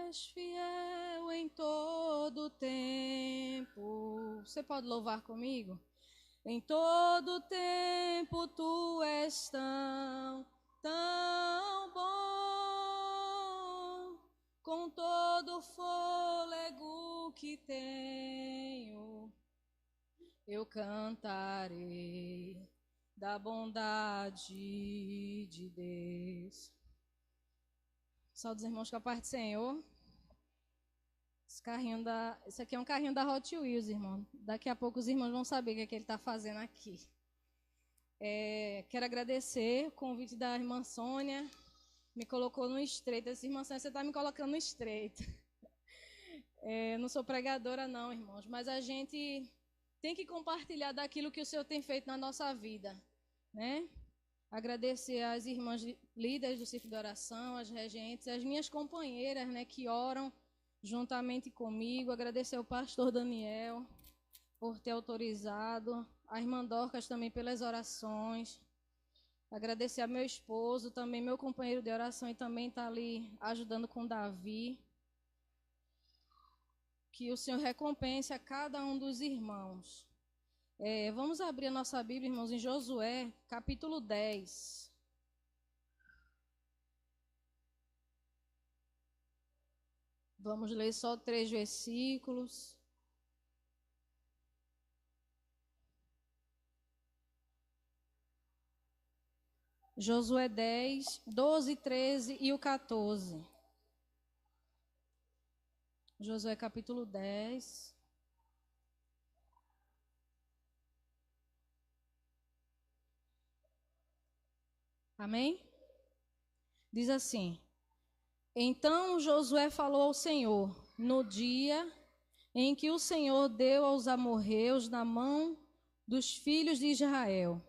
és fiel em todo tempo. Você pode louvar comigo? Em todo tempo tu és tão bom, com todo o fôlego que tenho, eu cantarei da bondade de Deus. Só dos irmãos com a paz do Senhor. Esse aqui é um carrinho da Hot Wheels, irmão. Daqui a pouco os irmãos vão saber o que é que ele está fazendo aqui. Quero agradecer o convite da irmã Sônia. Me colocou no estreito. Essa irmã Sônia, você está me colocando no estreito. Não sou pregadora não, irmãos. Mas a gente tem que compartilhar daquilo que o Senhor tem feito na nossa vida, né? Agradecer às irmãs líderes do Círculo de Oração, às regentes, às minhas companheiras, né, que oram juntamente comigo. Agradecer ao pastor Daniel por ter autorizado, a irmã Dorcas também pelas orações. Agradecer ao meu esposo, também meu companheiro de oração, e também está ali ajudando com Davi. Que o Senhor recompense a cada um dos irmãos. Vamos abrir a nossa Bíblia, irmãos, em Josué, capítulo 10. Vamos ler só 3 versículos. Josué 10, 12, 13 e o 14. Josué capítulo 10. Amém? Diz assim: Então Josué falou ao Senhor, no dia em que o Senhor deu aos amorreus na mão dos filhos de Israel,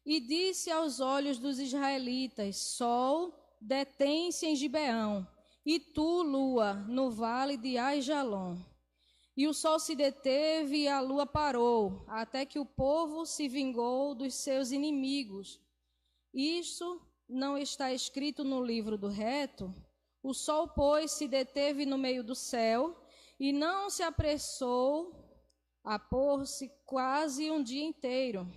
e disse aos olhos dos israelitas: Sol, detém-se em Gibeão, e tu, lua, no vale de Aijalon. E o sol se deteve e a lua parou, até que o povo se vingou dos seus inimigos. Isto não está escrito no livro do reto? O sol, pois, se deteve no meio do céu e não se apressou a pôr-se quase um dia inteiro.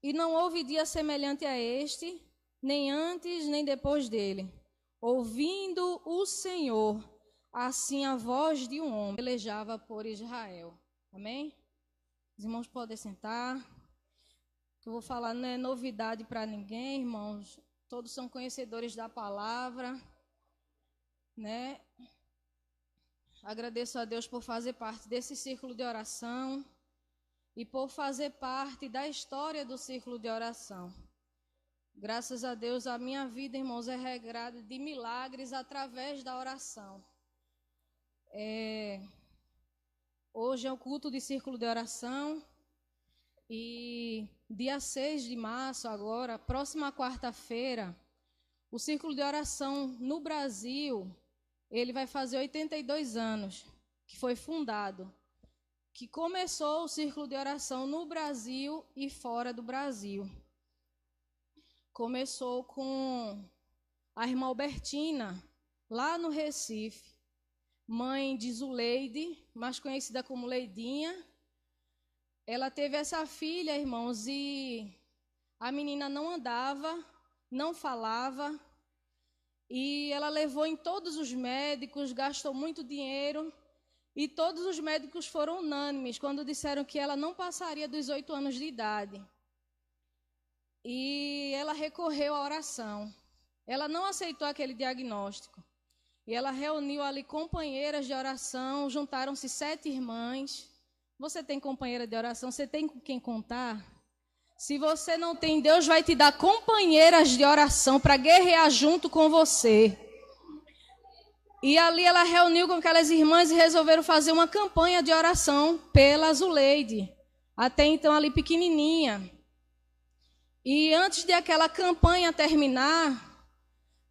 E não houve dia semelhante a este, nem antes nem depois dele. Ouvindo o Senhor, assim a voz de um homem pelejava por Israel. Amém? Os irmãos podem sentar. O que eu vou falar não é novidade para ninguém, irmãos. Todos são conhecedores da palavra, né? Agradeço a Deus por fazer parte desse círculo de oração e por fazer parte da história do círculo de oração. Graças a Deus, a minha vida, irmãos, é regrada de milagres através da oração. Hoje é o culto de círculo de oração e dia 6 de março, agora, próxima quarta-feira, o círculo de oração no Brasil, ele vai fazer 82 anos, que foi fundado, que começou o círculo de oração no Brasil e fora do Brasil. Começou com a irmã Albertina, lá no Recife, mãe de Zuleide, mais conhecida como Leidinha. Ela teve essa filha, irmãos, e a menina não andava, não falava, e ela levou em todos os médicos, gastou muito dinheiro, e todos os médicos foram unânimes quando disseram que ela não passaria dos 8 anos de idade. E ela recorreu à oração. Ela não aceitou aquele diagnóstico. E ela reuniu ali companheiras de oração, juntaram-se 7 irmãs. Você tem companheira de oração? Você tem com quem contar? Se você não tem, Deus vai te dar companheiras de oração para guerrear junto com você. E ali ela reuniu com aquelas irmãs e resolveram fazer uma campanha de oração pela Zuleide. Até então ali pequenininha. E antes de aquela campanha terminar,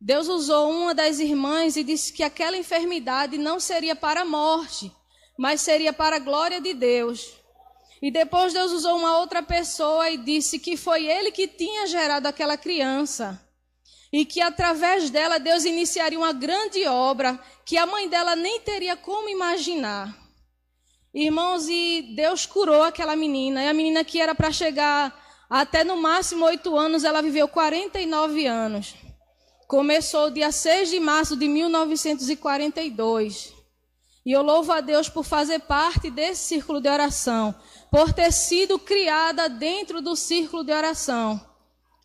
Deus usou uma das irmãs e disse que aquela enfermidade não seria para a morte, mas seria para a glória de Deus. E depois Deus usou uma outra pessoa e disse que foi ele que tinha gerado aquela criança. e que através dela Deus iniciaria uma grande obra que a mãe dela nem teria como imaginar. Irmãos, e Deus curou aquela menina, e a menina que era para chegar até no máximo 8 anos, ela viveu 49 anos. Começou dia 6 de março de 1942. E eu louvo a Deus por fazer parte desse círculo de oração, por ter sido criada dentro do círculo de oração.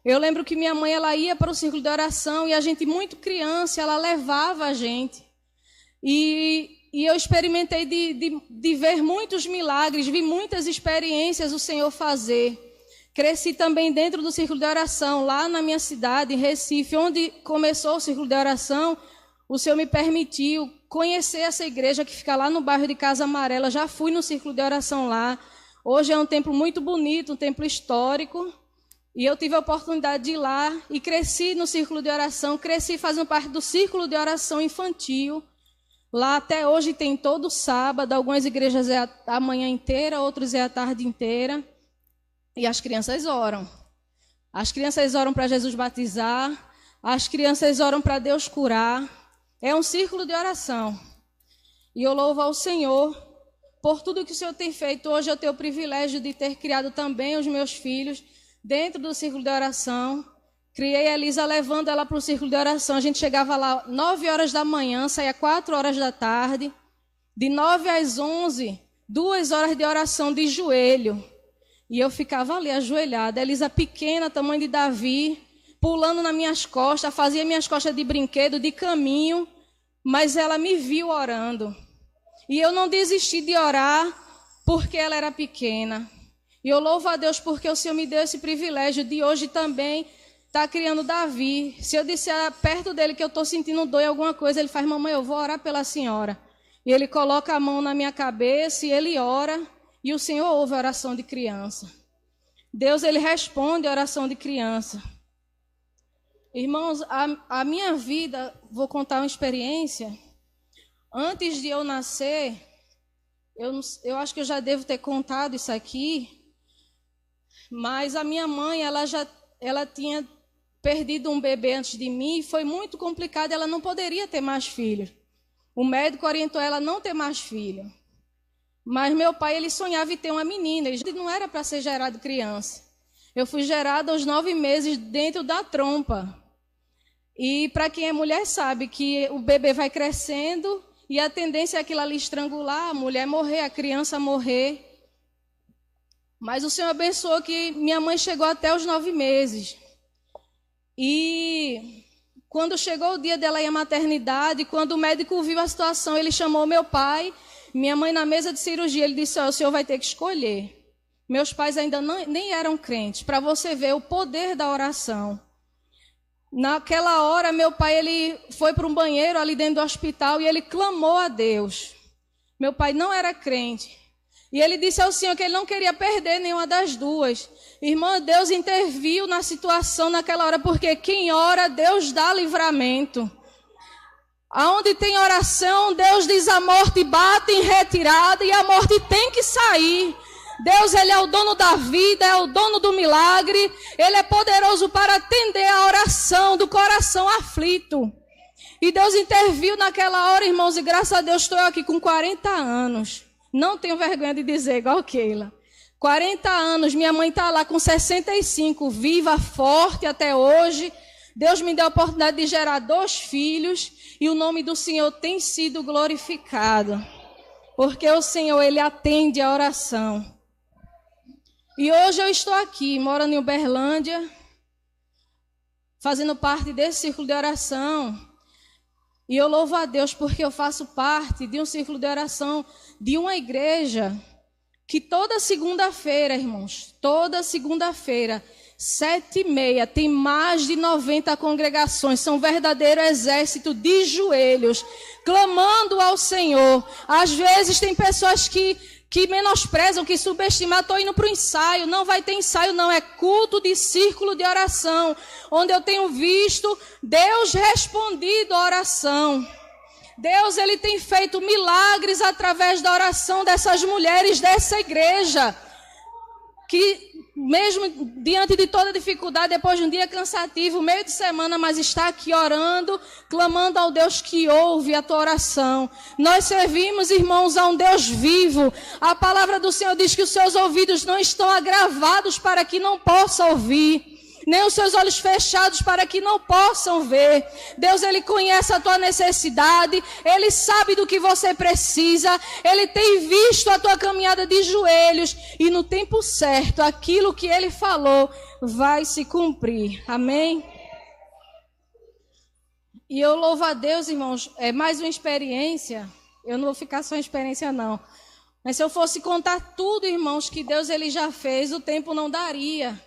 Eu lembro que minha mãe, ela ia para o círculo de oração e a gente, muito criança, ela levava a gente. E eu experimentei de ver muitos milagres, vi muitas experiências o Senhor fazer. Cresci também dentro do círculo de oração, lá na minha cidade, em Recife, onde começou o círculo de oração. O Senhor me permitiu conhecer essa igreja que fica lá no bairro de Casa Amarela. Já fui no círculo de oração lá. Hoje é um templo muito bonito, um templo histórico. E eu tive a oportunidade de ir lá e cresci no círculo de oração. Cresci fazendo parte do círculo de oração infantil. Lá até hoje tem todo sábado. Algumas igrejas é a manhã inteira, outras é a tarde inteira. E as crianças oram. As crianças oram para Jesus batizar. As crianças oram para Deus curar. É um círculo de oração. E eu louvo ao Senhor por tudo que o Senhor tem feito. Hoje eu tenho o privilégio de ter criado também os meus filhos dentro do círculo de oração. Criei a Elisa levando ela para o círculo de oração. A gente chegava lá 9 horas da manhã, saía 4 horas da tarde. De 9 às 11, 2 horas de oração de joelho. E eu ficava ali ajoelhada. A Elisa pequena, tamanho de Davi, pulando nas minhas costas, fazia minhas costas de brinquedo, de caminho. Mas ela me viu orando. E eu não desisti de orar porque ela era pequena. E eu louvo a Deus porque o Senhor me deu esse privilégio de hoje também estar criando Davi. Se eu disser perto dele que eu estou sentindo dor em alguma coisa, ele faz: mamãe, eu vou orar pela senhora. E ele coloca a mão na minha cabeça e ele ora. E o Senhor ouve a oração de criança. Deus, ele responde a oração de criança. Irmãos, a minha vida, vou contar uma experiência. Antes de eu nascer, eu acho que eu já devo ter contado isso aqui, mas a minha mãe, ela tinha perdido um bebê antes de mim e foi muito complicado, ela não poderia ter mais filhos. O médico orientou ela a não ter mais filho. Mas meu pai, ele sonhava em ter uma menina, ele não era para ser gerado criança. Eu fui gerada aos 9 meses dentro da trompa. E para quem é mulher sabe que o bebê vai crescendo e a tendência é aquilo ali estrangular, a mulher morrer, a criança morrer. Mas o Senhor abençoou que minha mãe chegou até os 9 meses. E quando chegou o dia dela ir à maternidade, quando o médico viu a situação, ele chamou meu pai, minha mãe na mesa de cirurgia, ele disse: o senhor vai ter que escolher. Meus pais ainda nem eram crentes, para você ver o poder da oração. Naquela hora, meu pai, ele foi para um banheiro ali dentro do hospital e ele clamou a Deus. Meu pai não era crente. E ele disse ao Senhor que ele não queria perder nenhuma das duas. Irmã, Deus interviu na situação naquela hora, porque quem ora, Deus dá livramento. Aonde tem oração, Deus diz: a morte bate em retirada e a morte tem que sair. Deus, ele é o dono da vida, é o dono do milagre. Ele é poderoso para atender a oração do coração aflito. E Deus interviu naquela hora, irmãos, e graças a Deus estou aqui com 40 anos. Não tenho vergonha de dizer, igual Keila. 40 anos, minha mãe está lá com 65, viva, forte até hoje. Deus me deu a oportunidade de gerar 2 filhos e o nome do Senhor tem sido glorificado. Porque o Senhor, ele atende a oração. E hoje eu estou aqui, morando em Uberlândia, fazendo parte desse círculo de oração. E eu louvo a Deus porque eu faço parte de um círculo de oração de uma igreja que toda segunda-feira, irmãos, toda segunda-feira, 7h30, tem mais de 90 congregações, são um verdadeiro exército de joelhos, clamando ao Senhor. Às vezes tem pessoas que menosprezam, que subestimam: estou indo para o ensaio. Não vai ter ensaio, não. É culto de círculo de oração, onde eu tenho visto Deus respondido à oração. Deus, ele tem feito milagres através da oração dessas mulheres dessa igreja, que mesmo diante de toda dificuldade, depois de um dia cansativo, meio de semana, mas está aqui orando, clamando ao Deus que ouve a tua oração. Nós servimos, irmãos, a um Deus vivo. A palavra do Senhor diz que os seus ouvidos não estão agravados para que não possa ouvir, nem os seus olhos fechados para que não possam ver. Deus, Ele conhece a tua necessidade, Ele sabe do que você precisa, Ele tem visto a tua caminhada de joelhos, e no tempo certo, aquilo que Ele falou vai se cumprir. Amém? E eu louvo a Deus, irmãos, é mais uma experiência. Eu não vou ficar só em experiência, não. Mas se eu fosse contar tudo, irmãos, que Deus Ele já fez, o tempo não daria.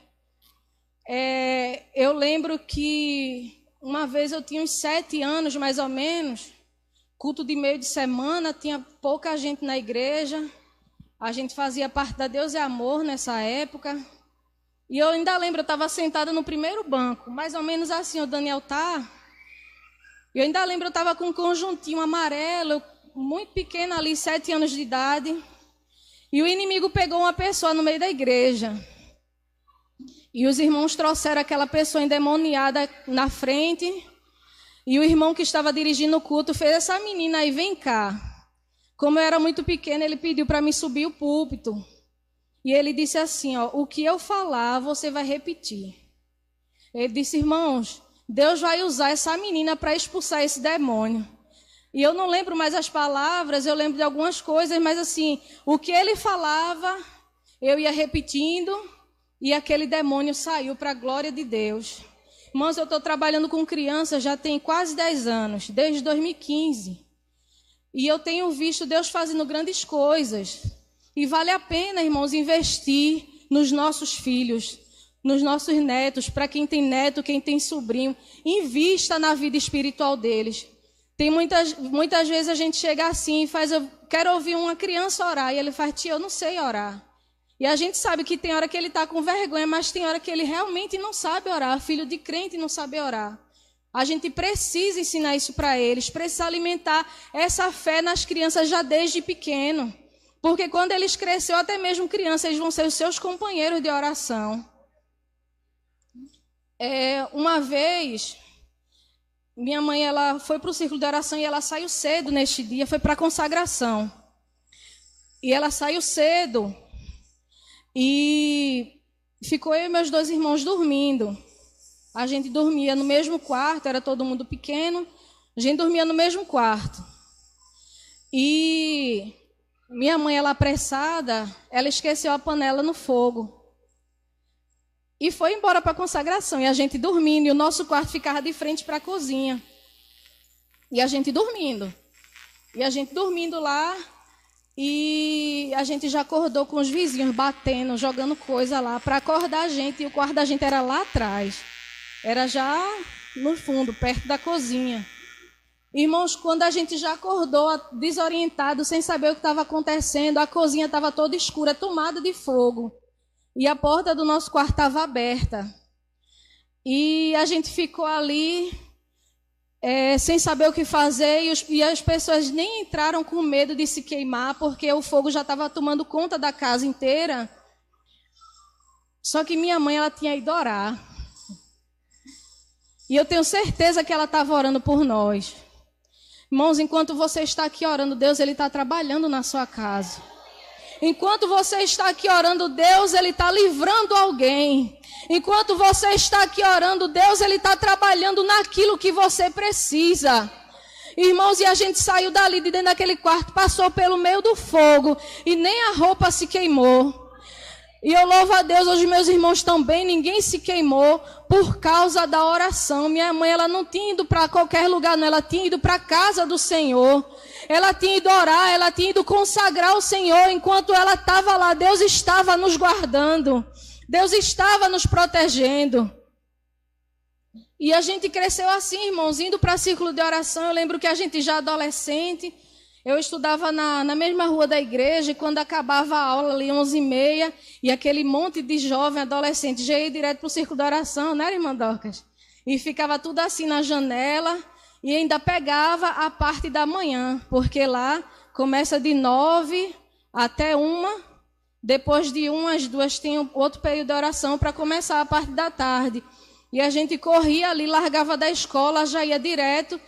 Eu lembro que uma vez eu tinha uns 7 anos, mais ou menos, culto de meio de semana, tinha pouca gente na igreja, a gente fazia parte da Deus é Amor nessa época, e eu ainda lembro, eu estava sentada no primeiro banco, mais ou menos assim, o Daniel tá, eu ainda lembro, eu estava com um conjuntinho amarelo, muito pequeno ali, 7 anos de idade, e o inimigo pegou uma pessoa no meio da igreja. E os irmãos trouxeram aquela pessoa endemoniada na frente. E o irmão que estava dirigindo o culto fez: essa menina aí, vem cá. Como eu era muito pequena, ele pediu para mim subir o púlpito. E ele disse assim, ó, o que eu falar, você vai repetir. Ele disse: irmãos, Deus vai usar essa menina para expulsar esse demônio. E eu não lembro mais as palavras, eu lembro de algumas coisas, mas assim, o que ele falava, eu ia repetindo. E aquele demônio saiu para a glória de Deus. Irmãos, eu estou trabalhando com crianças já tem quase 10 anos, desde 2015. E eu tenho visto Deus fazendo grandes coisas. E vale a pena, irmãos, investir nos nossos filhos, nos nossos netos, para quem tem neto, quem tem sobrinho. Invista na vida espiritual deles. Tem muitas vezes a gente chega assim e faz: eu quero ouvir uma criança orar. E ele faz: tia, eu não sei orar. E a gente sabe que tem hora que ele está com vergonha, mas tem hora que ele realmente não sabe orar. Filho de crente não sabe orar. A gente precisa ensinar isso para eles, precisa alimentar essa fé nas crianças já desde pequeno. Porque quando eles crescerem, até mesmo crianças, eles vão ser os seus companheiros de oração. Uma vez, minha mãe ela foi para o círculo de oração e ela saiu cedo neste dia, foi para a consagração. E ela saiu cedo. E ficou eu e meus 2 irmãos dormindo. A gente dormia no mesmo quarto, era todo mundo pequeno. A gente dormia no mesmo quarto. E minha mãe, ela apressada, ela esqueceu a panela no fogo. E foi embora para a consagração. E a gente dormindo, e o nosso quarto ficava de frente para a cozinha. E a gente dormindo. E a gente dormindo lá... E a gente já acordou com os vizinhos batendo, jogando coisa lá para acordar a gente. E o quarto da gente era lá atrás. Era já no fundo, perto da cozinha. Irmãos, quando a gente já acordou desorientado, sem saber o que estava acontecendo, a cozinha estava toda escura, tomada de fogo. E a porta do nosso quarto estava aberta. E a gente ficou ali... sem saber o que fazer, e as pessoas nem entraram com medo de se queimar, porque o fogo já estava tomando conta da casa inteira. Só que minha mãe, ela tinha ido orar. E eu tenho certeza que ela estava orando por nós. Irmãos, enquanto você está aqui orando, Deus ele está trabalhando na sua casa. Enquanto você está aqui orando, Deus ele está livrando alguém. Enquanto você está aqui orando, Deus ele está trabalhando naquilo que você precisa. Irmãos, e a gente saiu dali de dentro daquele quarto, passou pelo meio do fogo e nem a roupa se queimou. E eu louvo a Deus, hoje meus irmãos também, ninguém se queimou por causa da oração. Minha mãe, ela não tinha ido para qualquer lugar, não, ela tinha ido para a casa do Senhor. Ela tinha ido orar, ela tinha ido consagrar o Senhor. Enquanto ela estava lá, Deus estava nos guardando. Deus estava nos protegendo. E a gente cresceu assim, irmãos, indo para círculo de oração. Eu lembro que a gente já adolescente, eu estudava na mesma rua da igreja, e quando acabava a aula ali, 11h30, e aquele monte de jovem adolescente já ia direto para o círculo de oração, né, irmã Dorcas? E ficava tudo assim na janela, e ainda pegava a parte da manhã, porque lá começa de 9 até 1 depois de 1 às 2 tinha outro período de oração para começar a parte da tarde. E a gente corria ali, largava da escola, já ia direto.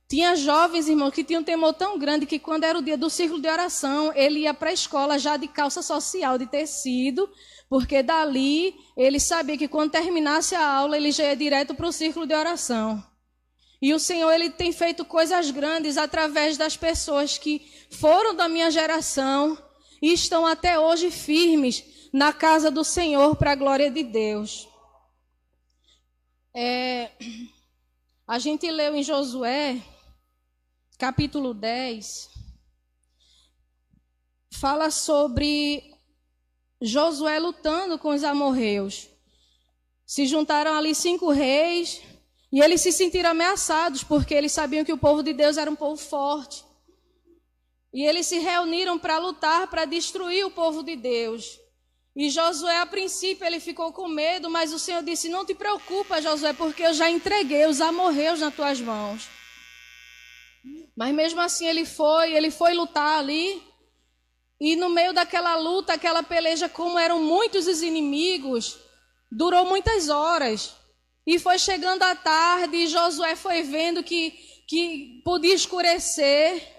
Tinha jovens, irmãos, que tinham um temor tão grande que quando era o dia do círculo de oração, ele ia para a escola já de calça social, de tecido, porque dali ele sabia que quando terminasse a aula, ele já ia direto para o círculo de oração. E o Senhor, ele tem feito coisas grandes através das pessoas que foram da minha geração e estão até hoje firmes na casa do Senhor para a glória de Deus. A gente leu em Josué, capítulo 10, fala sobre Josué lutando com os amorreus. Se juntaram ali 5 reis e eles se sentiram ameaçados porque eles sabiam que o povo de Deus era um povo forte. E eles se reuniram para lutar, para destruir o povo de Deus. E Josué, a princípio, ele ficou com medo, mas o Senhor disse, não te preocupa, Josué, porque eu já entreguei os amorreus nas tuas mãos. Mas mesmo assim ele foi lutar ali. E no meio daquela luta, aquela peleja, como eram muitos os inimigos, durou muitas horas. E foi chegando a tarde e Josué foi vendo que podia escurecer.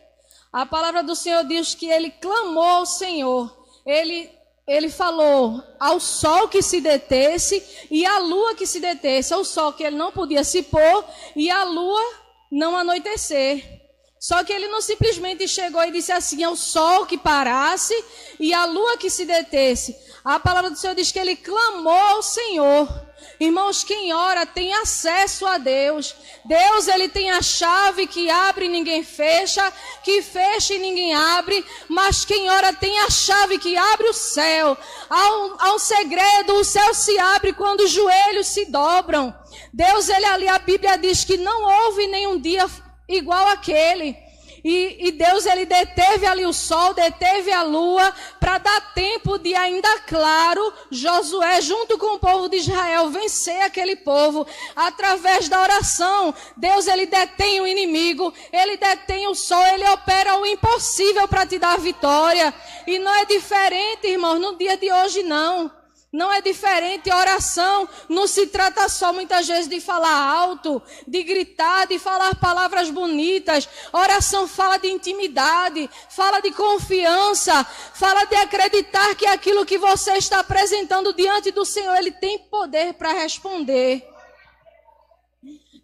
A palavra do Senhor diz que ele clamou ao Senhor. Ele falou ao sol que se detesse e à lua que se detesse. Ao sol que ele não podia se pôr e à lua não anoitecer. Só que ele não simplesmente chegou e disse assim, ao sol que parasse e à lua que se detesse. A palavra do Senhor diz que ele clamou ao Senhor. Irmãos, quem ora tem acesso a Deus. Deus, ele tem a chave que abre e ninguém fecha, que fecha e ninguém abre, mas quem ora tem a chave que abre o céu. Há um segredo, o céu se abre quando os joelhos se dobram. Deus, ele ali, a Bíblia diz que não houve nenhum dia igual aquele. E Deus, ele deteve ali o sol, deteve a lua, para dar tempo de ainda claro, Josué, junto com o povo de Israel, vencer aquele povo. Através da oração, Deus, ele detém o inimigo, ele detém o sol, ele opera o impossível para te dar a vitória. E não é diferente, irmãos, no dia de hoje não. Não é diferente, oração não se trata só muitas vezes de falar alto, de gritar, de falar palavras bonitas. Oração fala de intimidade, fala de confiança, fala de acreditar que aquilo que você está apresentando diante do Senhor, ele tem poder para responder.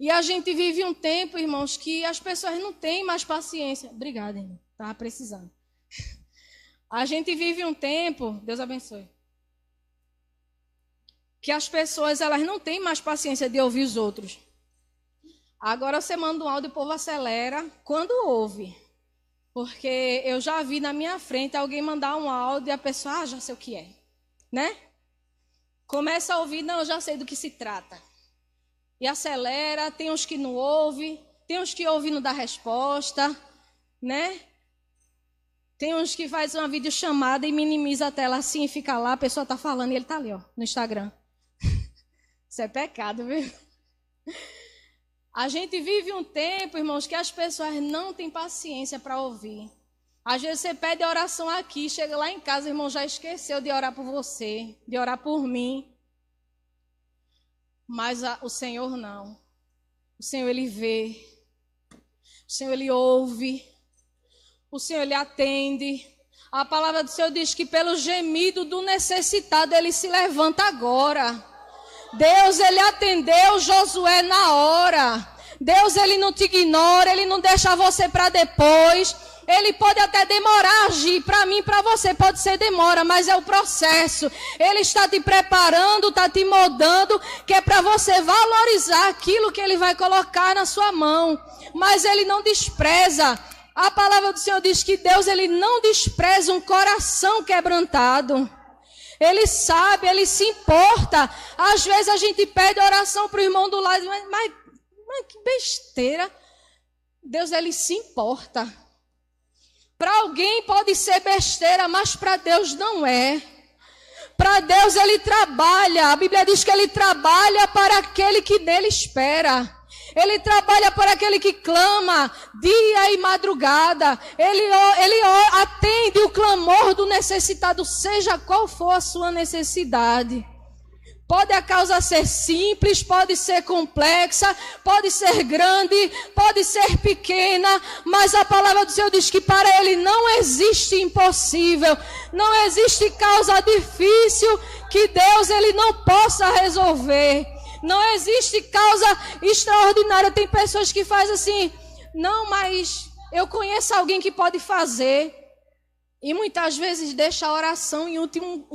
E a gente vive um tempo, irmãos, que as pessoas não têm mais paciência. Obrigada, irmão, estava precisando. A gente vive um tempo, Deus abençoe, que as pessoas, elas não têm mais paciência de ouvir os outros. Agora você manda um áudio e o povo acelera quando ouve. Porque eu já vi na minha frente alguém mandar um áudio e a pessoa, já sei o que é, né? Começa a ouvir, não, eu já sei do que se trata. E acelera, tem uns que não ouvem, tem uns que ouvem e não dá resposta, né? Tem uns que faz uma videochamada e minimiza a tela assim e fica lá, a pessoa está falando e ele está ali, ó, no Instagram. Isso é pecado, viu? A gente vive um tempo, irmãos, que as pessoas não têm paciência para ouvir. Às vezes você pede oração aqui, chega lá em casa, irmão, já esqueceu de orar por você, de orar por mim. Mas o Senhor não. O Senhor, ele vê. O Senhor, ele ouve. O Senhor, ele atende. A palavra do Senhor diz que pelo gemido do necessitado, ele se levanta agora. Deus, ele atendeu Josué na hora. Deus, ele não te ignora, ele não deixa você para depois. Ele pode até demorar a agir. Para mim, para você pode ser demora, mas é o processo. Ele está te preparando, está te moldando, que é para você valorizar aquilo que ele vai colocar na sua mão. Mas ele não despreza. A palavra do Senhor diz que Deus, ele não despreza um coração quebrantado. Ele sabe, ele se importa. Às vezes a gente pede oração para o irmão do lado, mas que besteira. Deus, ele se importa. Para alguém pode ser besteira, mas para Deus não é. Para Deus ele trabalha. A Bíblia diz que ele trabalha para aquele que nele espera. Ele trabalha por aquele que clama dia e madrugada. Ele atende o clamor do necessitado, seja qual for a sua necessidade. Pode a causa ser simples, pode ser complexa, pode ser grande, pode ser pequena, mas a palavra do Senhor diz que para Ele não existe impossível, não existe causa difícil que Deus Ele não possa resolver. Não existe causa extraordinária. Tem pessoas que fazem assim, não, mas eu conheço alguém que pode fazer. E muitas vezes deixa a oração em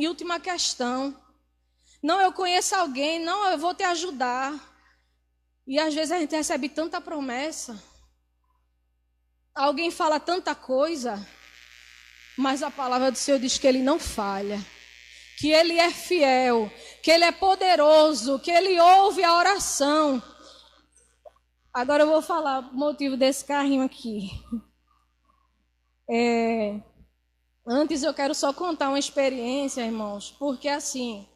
última questão. Não, eu conheço alguém, não, eu vou te ajudar. E às vezes a gente recebe tanta promessa. Alguém fala tanta coisa, mas a palavra do Senhor diz que Ele não falha. Que Ele é fiel, que Ele é poderoso, que Ele ouve a oração. Agora eu vou falar o motivo desse carrinho aqui. Antes eu quero só contar uma experiência, irmãos, porque assim...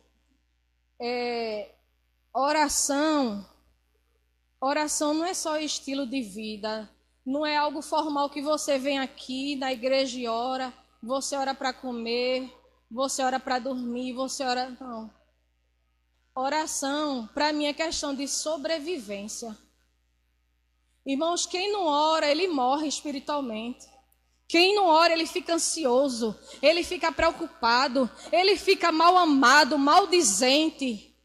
Oração não é só estilo de vida, não é algo formal que você vem aqui na igreja e ora, você ora para comer, você ora para dormir, você ora... Não. Oração, para mim, é questão de sobrevivência. Irmãos, quem não ora, ele morre espiritualmente. Quem não ora, ele fica ansioso, ele fica preocupado, ele fica mal amado, maldizente.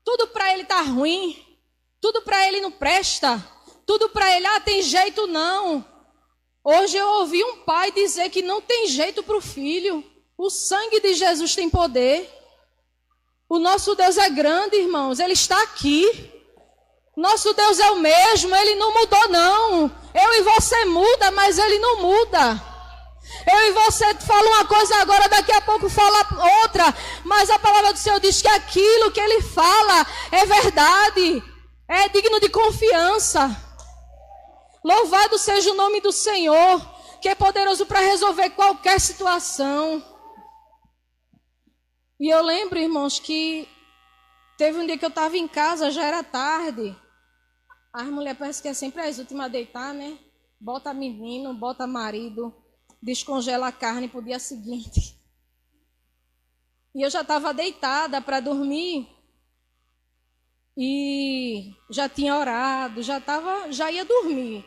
Tudo para ele está ruim, tudo para ele não presta, tudo para ele, tem jeito não. Hoje eu ouvi um pai dizer que não tem jeito para o filho. O sangue de Jesus tem poder. O nosso Deus é grande, irmãos, Ele está aqui. Nosso Deus é o mesmo, Ele não mudou não. Eu e você muda, mas Ele não muda. Eu e você fala uma coisa agora, daqui a pouco fala outra. Mas a palavra do Senhor diz que aquilo que Ele fala é verdade. É digno de confiança. Louvado seja o nome do Senhor, que é poderoso para resolver qualquer situação. E eu lembro, irmãos, que teve um dia que eu estava em casa, já era tarde. As mulheres parece que é sempre as últimas a deitar, né? Bota menino, bota marido, descongela a carne para o dia seguinte. E eu já estava deitada para dormir. E já tinha orado, já ia dormir.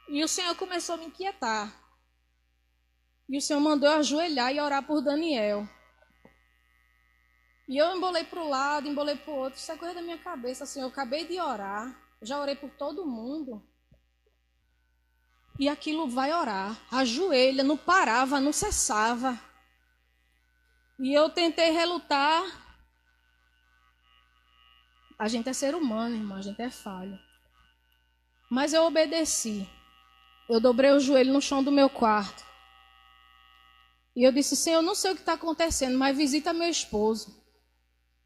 E o Senhor começou a me inquietar. E o Senhor mandou eu ajoelhar e orar por Daniel. E eu embolei para o lado, embolei para o outro. Isso é coisa da minha cabeça, Senhor. Eu acabei de orar. Já orei por todo mundo. E aquilo vai orar. Ajoelha, não parava, não cessava. E eu tentei relutar. A gente é ser humano, irmão. A gente é falho. Mas eu obedeci. Eu dobrei o joelho no chão do meu quarto. E eu disse, Senhor, eu não sei o que está acontecendo, mas visita meu esposo.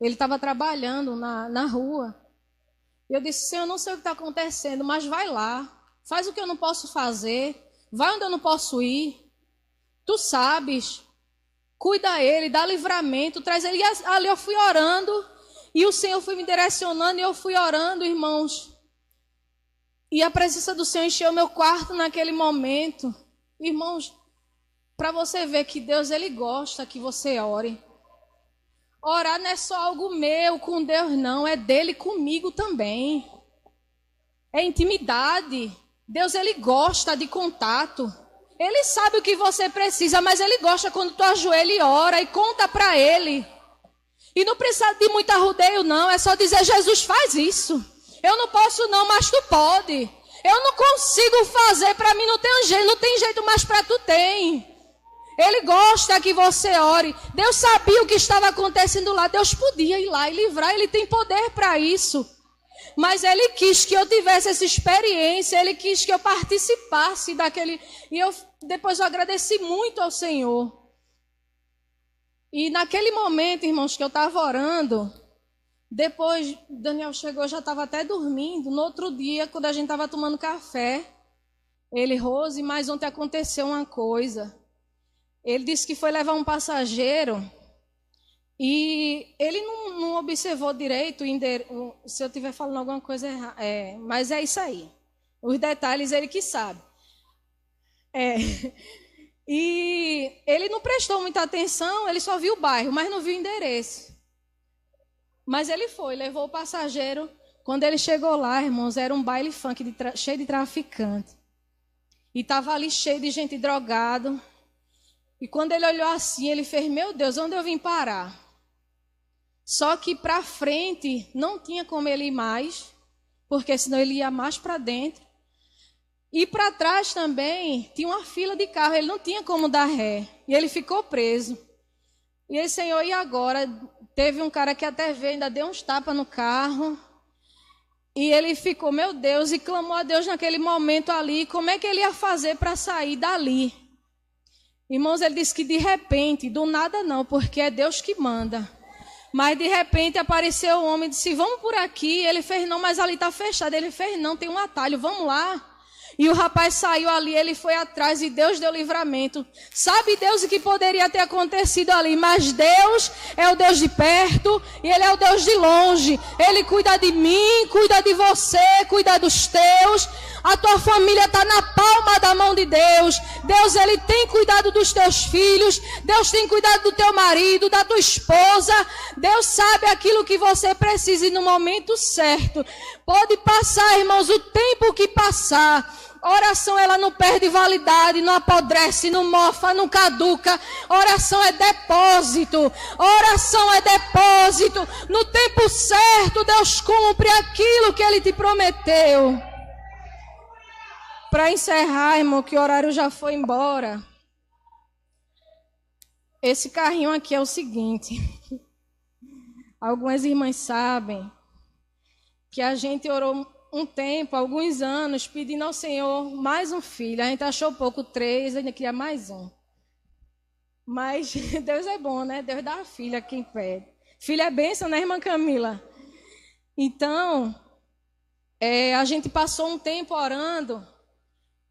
Ele estava trabalhando na rua. E eu disse, Senhor, eu não sei o que está acontecendo, mas vai lá. Faz o que eu não posso fazer. Vai onde eu não posso ir. Tu sabes. Cuida ele, dá livramento, traz ele. E ali eu fui orando. E o Senhor foi me direcionando e eu fui orando, irmãos. E a presença do Senhor encheu meu quarto naquele momento. Irmãos, para você ver que Deus, Ele gosta que você ore. Orar não é só algo meu com Deus, não. É dele comigo também. É intimidade. Deus, Ele gosta de contato. Ele sabe o que você precisa, mas Ele gosta quando tu ajoelha e ora e conta para Ele. E não precisa de muito arrudeio, não. É só dizer, Jesus, faz isso. Eu não posso não, mas tu pode. Eu não consigo fazer, para mim não tem jeito, mas para tu tem. Ele gosta que você ore. Deus sabia o que estava acontecendo lá. Deus podia ir lá e livrar. Ele tem poder para isso. Mas Ele quis que eu tivesse essa experiência. Ele quis que eu participasse daquele... E depois eu agradeci muito ao Senhor. E naquele momento, irmãos, que eu estava orando... Depois, Daniel chegou, já estava até dormindo. No outro dia, quando a gente estava tomando café... Ele, Rose, mas ontem aconteceu uma coisa... Ele disse que foi levar um passageiro E ele não observou direito, se eu estiver falando alguma coisa errada, mas é isso aí. Os detalhes ele que sabe. E ele não prestou muita atenção, ele só viu o bairro, mas não viu o endereço. Mas ele foi, levou o passageiro. Quando ele chegou lá, irmãos, era um baile funk cheio de traficante. E estava ali cheio de gente drogada. E quando ele olhou assim, ele fez, meu Deus, onde eu vim parar? Só que para frente não tinha como ele ir mais, porque senão ele ia mais para dentro. E para trás também tinha uma fila de carro, ele não tinha como dar ré. E ele ficou preso. E ele, Senhor, e agora? Teve um cara que até veio, ainda deu uns tapas no carro. E ele ficou, meu Deus, e clamou a Deus naquele momento ali, como é que ele ia fazer para sair dali? Irmãos, ele disse que de repente, do nada não, porque é Deus que manda. Mas de repente apareceu o homem e disse, vamos por aqui. Ele fez, não, mas ali está fechado. Ele fez, não, tem um atalho, vamos lá. E o rapaz saiu ali, ele foi atrás e Deus deu livramento. Sabe Deus o que poderia ter acontecido ali, mas Deus é o Deus de perto e Ele é o Deus de longe. Ele cuida de mim, cuida de você, cuida dos teus. A tua família está na palma da mão de Deus. Deus, Ele tem cuidado dos teus filhos. Deus tem cuidado do teu marido, da tua esposa. Deus sabe aquilo que você precisa e no momento certo. Pode passar, irmãos, o tempo que passar. Oração, ela não perde validade, não apodrece, não mofa, não caduca. Oração é depósito. Oração é depósito. No tempo certo, Deus cumpre aquilo que Ele te prometeu. Para encerrar, irmão, que o horário já foi embora. Esse carrinho aqui é o seguinte. Algumas irmãs sabem que a gente orou um tempo, alguns anos, pedindo ao Senhor mais um filho. A gente achou pouco, 3, ainda queria mais um. Mas Deus é bom, né? Deus dá a filha a quem pede. Filha é bênção, né, irmã Camila? Então, a gente passou um tempo orando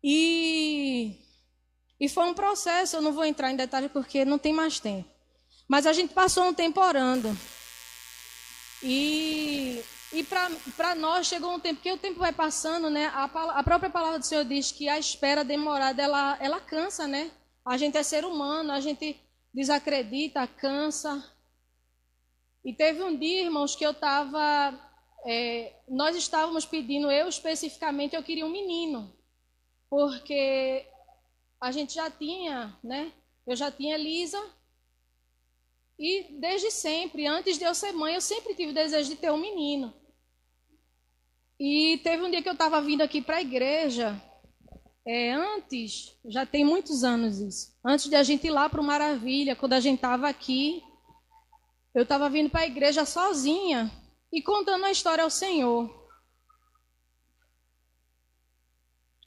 e foi um processo. Eu não vou entrar em detalhes porque não tem mais tempo. Mas a gente passou um tempo orando. E para nós chegou um tempo, porque o tempo vai passando, né? A própria palavra do Senhor diz que a espera demorada, ela cansa, né? A gente é ser humano, a gente desacredita, cansa. E teve um dia, irmãos, que nós estávamos pedindo, eu especificamente, eu queria um menino. Porque a gente já tinha, né? Eu já tinha Elisa. E desde sempre, antes de eu ser mãe, eu sempre tive o desejo de ter um menino. E teve um dia que eu estava vindo aqui para a igreja, antes, já tem muitos anos isso, antes de a gente ir lá para o Maravilha, quando a gente estava aqui, eu estava vindo para a igreja sozinha e contando a história ao Senhor.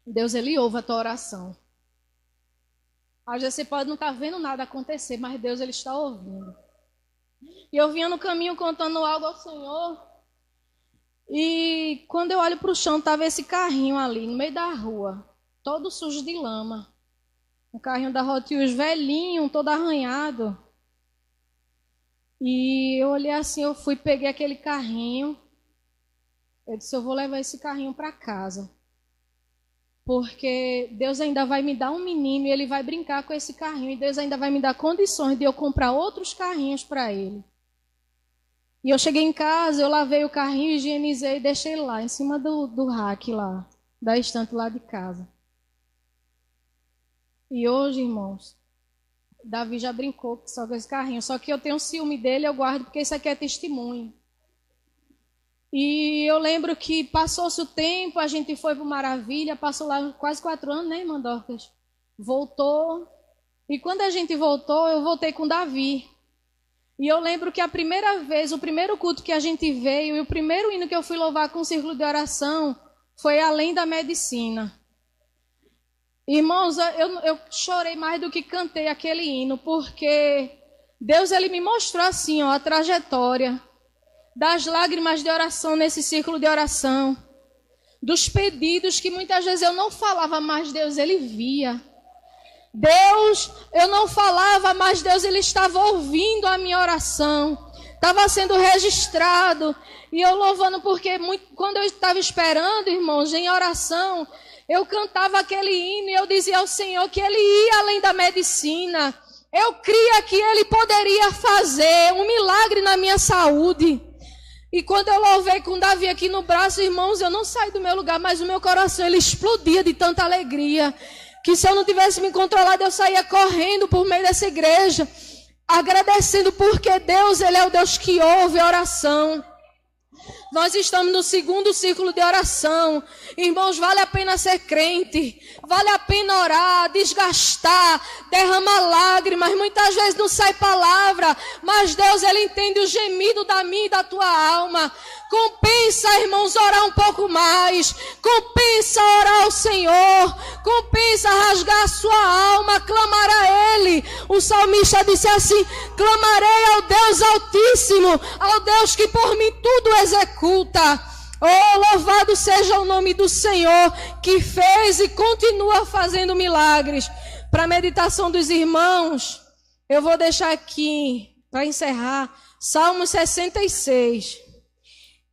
Deus, Ele ouve a tua oração. Às vezes você pode não estar vendo nada acontecer, mas Deus, Ele está ouvindo. E eu vinha no caminho contando algo ao Senhor. E quando eu olho para o chão, estava esse carrinho ali, no meio da rua, todo sujo de lama. Um carrinho da Hot Wheels velhinho, todo arranhado. E eu olhei assim, eu fui, peguei aquele carrinho. Eu disse, eu vou levar esse carrinho para casa. Porque Deus ainda vai me dar um menino e Ele vai brincar com esse carrinho. E Deus ainda vai me dar condições de eu comprar outros carrinhos para ele. E eu cheguei em casa, eu lavei o carrinho, higienizei e deixei lá, em cima do rack lá, da estante lá de casa. E hoje, irmãos, Davi já brincou só com esse carrinho. Só que eu tenho ciúme dele, eu guardo, porque isso aqui é testemunho. E eu lembro que passou-se o tempo, a gente foi para o Maravilha, passou lá quase 4 anos, né, irmã Dorcas? Voltou. E quando a gente voltou, eu voltei com Davi. E eu lembro que a primeira vez, o primeiro culto que a gente veio, e o primeiro hino que eu fui louvar com o círculo de oração, foi Além da Medicina. Irmãos, eu chorei mais do que cantei aquele hino, porque Deus, Ele me mostrou assim, ó, a trajetória das lágrimas de oração nesse círculo de oração, dos pedidos que muitas vezes eu não falava, mas Deus, Ele via. Deus, eu não falava, mas Deus, Ele estava ouvindo a minha oração. Estava sendo registrado. E eu louvando porque quando eu estava esperando, irmãos, em oração, eu cantava aquele hino e eu dizia ao Senhor que Ele ia além da medicina. Eu cria que Ele poderia fazer um milagre na minha saúde. E quando eu louvei com Davi aqui no braço, irmãos, eu não saí do meu lugar, mas o meu coração, ele explodia de tanta alegria, que se eu não tivesse me controlado, eu saía correndo por meio dessa igreja, agradecendo, porque Deus, Ele é o Deus que ouve a oração. Nós estamos no segundo círculo de oração. Irmãos, vale a pena ser crente. Vale a pena orar, desgastar, derramar lágrimas. Muitas vezes não sai palavra, mas Deus, Ele entende o gemido da minha e da tua alma. Compensa, irmãos, orar um pouco mais. Compensa orar ao Senhor. Compensa rasgar a sua alma, clamar a Ele. O salmista disse assim: clamarei ao Deus Altíssimo, ao Deus que por mim tudo executa. Oh, louvado seja o nome do Senhor, que fez e continua fazendo milagres. Para a meditação dos irmãos, eu vou deixar aqui, para encerrar, Salmo 66.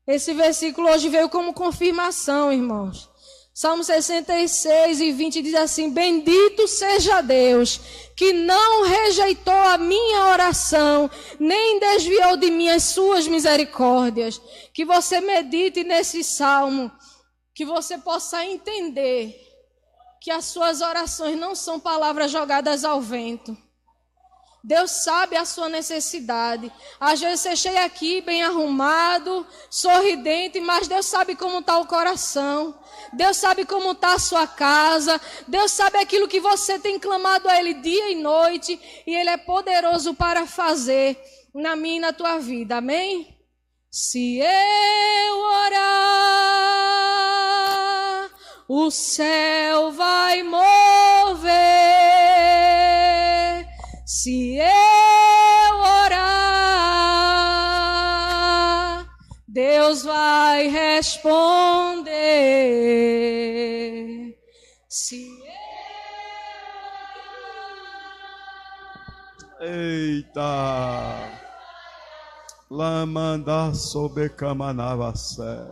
Esse versículo hoje veio como confirmação, irmãos. Salmo 66 e 20 diz assim: bendito seja Deus, que não rejeitou a minha oração, nem desviou de mim as suas misericórdias. Que você medite nesse salmo, que você possa entender que as suas orações não são palavras jogadas ao vento. Deus sabe a sua necessidade. Às vezes você chega aqui bem arrumado, sorridente, mas Deus sabe como está o coração. Deus sabe como está a sua casa. Deus sabe aquilo que você tem clamado a Ele dia e noite. E Ele é poderoso para fazer na minha e na tua vida. Amém? Se eu orar, o céu vai mover. Se eu orar, Deus vai responder. Se eu orar... Eita! Lamanda sobe camanavacé.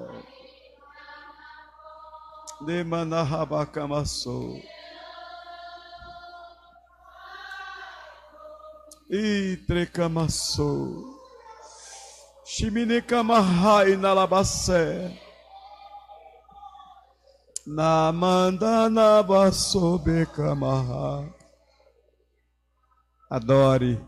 De manarabacamaçou. Itrecamaçou. Chiminicamahai na labacé. Na manda na basobe camarra. Adore.